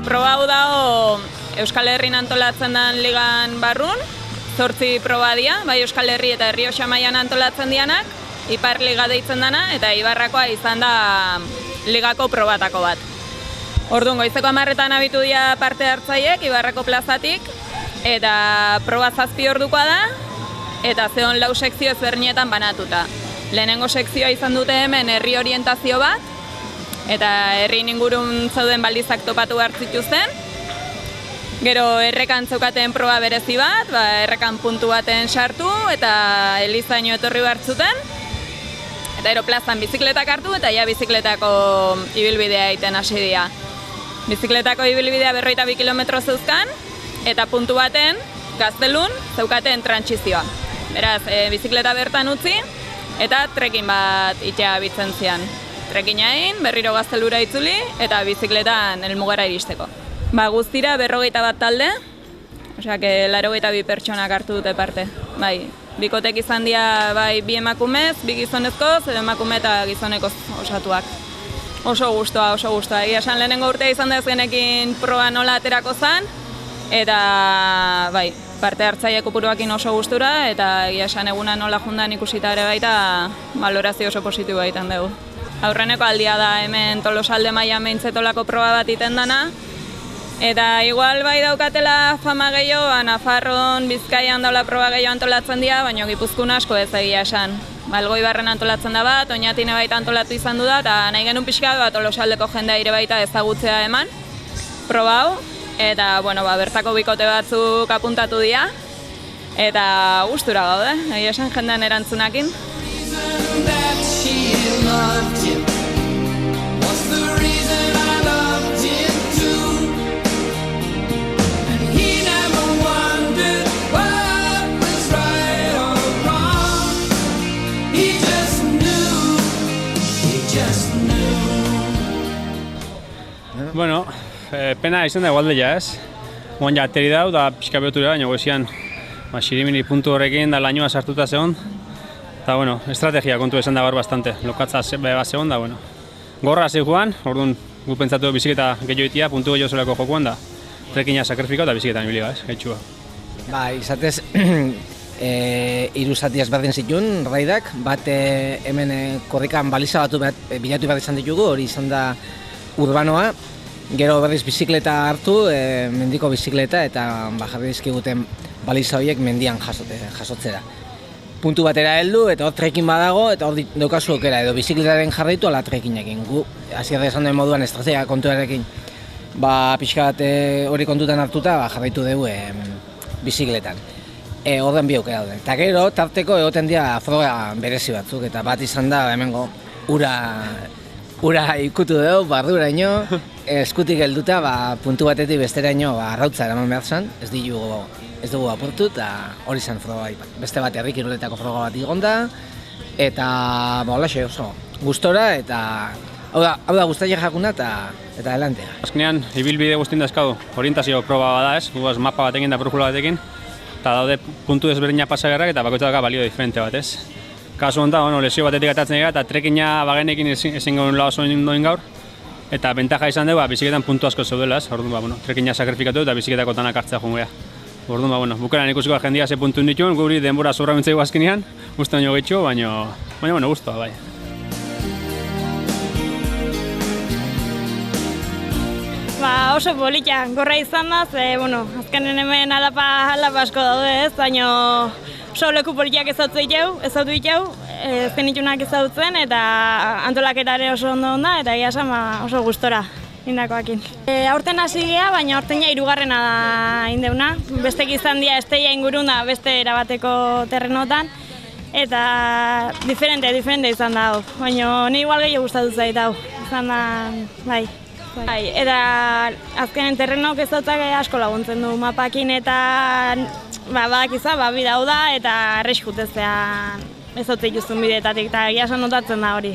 proba hau dago Euskal Herrin antolatzen den ligan barrun, 8 proba dira, bai Euskal Herri eta Errioxa mailan antolatzen dianak, Ipar Liga deitzen dana, eta Ibarrakoa izan da ligako probatako bat. Orduan, goizeko 10:00 abitu dira parte hartzaiek, Ibarrako plazatik, eta proba 7 ordukoa da, eta zeon 4 sekzio ezberdinetan banatuta. Lehenengo sekzioa izan dute hemen herri orientazio bat, eta herri ingurun zauden baldizak topatu behar zituzten. Gero errekan zeukaten proba berezi bat, errekan puntu baten sartu eta elizaino etorri behar zuten. Eta gero plazan bizikletak hartu eta ja bizikletako ibilbidea egiten hasi dira. Bizikletako ibilbidea 42 kilometro zeuzkan, eta puntu baten, Gaztelun, zeukaten trantsizioa. Beraz, bizikleta bertan utzi, eta trekin bat itea bitzen zian. Trekina egin, berriro Gaztelura itzuli, eta bizikletan helmugara iristeko. Guztira 41 talde, osea, 82 pertsonak hartu dute parte. Bai, bikotek izan dira bai 2 emakumez, 2 gizonezkoz, edo emakume eta gizoneko osatuak. Oso gustoa. Egia esan lehenengo urtea izan da ez genekin proba nola aterako zen, eta bai, parte hartzaile kopuruakin oso gustura, eta egia esan eguna nola jundan ikusita ere baita balorazio oso positiboa egiten dugu. Aurreneko aldia da hemen Tolosalde mailan beintzetolako proba bat iten dana, eta igual bai daukatela fama gehiago, Nafarron, Bizkaian daula proba gehiago antolatzen dira, baina Gipuzkoan asko ez egia esan. Algoibarren antolatzen da bat, Oñatine baita antolatu izan du da, eta nahi genuen pixka bat Tolosaldeko jendea ere baita ezagutzea eman, proba hau, eta bertako bikote batzuk apuntatu dira, eta gustura gaude, egia esan jendean erantzunakin. Bueno, pena izan da igualdea ez. Oan ja ateri dau, da pixka behotu dira, baina goizian xirimini puntu horrekin da lainoa sartuta zegoen. Eta, estrategia kontu esan da gaur bastante. Lokatza bat zegoen da, gorra zei joan, orduan gu pentsatu bizikleta gehiago itia, puntu gehiago zelako jokuan da. Trekina sakrifiko eta bizikletan ibiliga ez, gaitxua. Izatez, 3 zati ezberdin zituen, raidak, bat hemen korrikan baliza batu bilatu behar izan ditugu, hori izan da urbanoa. Gero berriz bizikleta hartu, mendiko bizikleta, eta jarri dizkiguten baliza horiek mendian jasotzera. Puntu batera heldu, eta hor trekin badago, eta hor daukazu aukera, edo bizikletaren jarraitu ala trekinekin. Gu, hasierra esan duen moduan estrategia kontuarekin, pixka bat hori kontutan hartuta, jarraitu dugu bizikletan. Horren bi aukera daude. Eta gero, tarteko egoten dira froga berezi batzuk, eta bat izan da, hemengo ura ikutu dugu, barduraino, eskutik helduta, puntu batetik besteraino arrautza eraman behar zen, ez dugu apurtu, eta hori zen froga bat. Beste bat herri kiroletako froga bat igonda, eta holaxe oso gustora, eta hau da guztaile jakuna, eta adelantea. Azkenean, ibilbide guztien dazkadu, orientazio proba bada ez, gugaz mapa batekin eta brújula batekin, eta daude puntu ezberdina pasagarrak eta bakoitza daka balio diferente bat ez. Kasu honetan, lesio batetik atatzen gara, eta trekina bagenekin ezin gaur oso indoin gaur, eta bentaja izan dugu, biziketan puntu asko zeudela ez, orduan, trekina sakrifikatu eta biziketako tanak hartzea joan gara. Orduan, bukaran ikusiko jendia ze puntu dituen, guri denbora zurra bintzaigu azkenean, uste baino gehitxo, baina, guztua, bai. Oso polita, gorra izan da, azkenen hemen alapa asko daude ez, baina oso leku politiak ezautu ditu, zenitunak ezautzen, eta antolaketare oso ondo onda, eta egia esan oso gustora indakoakin. Aurten hasi gea, baina aurten ja 3. da indeuna. Bestek izan dira esteia ingurun da beste erabateko terrenotan, eta diferente izan da hau, baina ni igual gehiago gustatu zait hau, izan da, bai. Eta azkenen terrenok ezautzak asko laguntzen du mapakin, eta badakiza, bida hau da, eta erreskutezea ezautzei juzun bideetatik, eta egia esan notatzen da hori.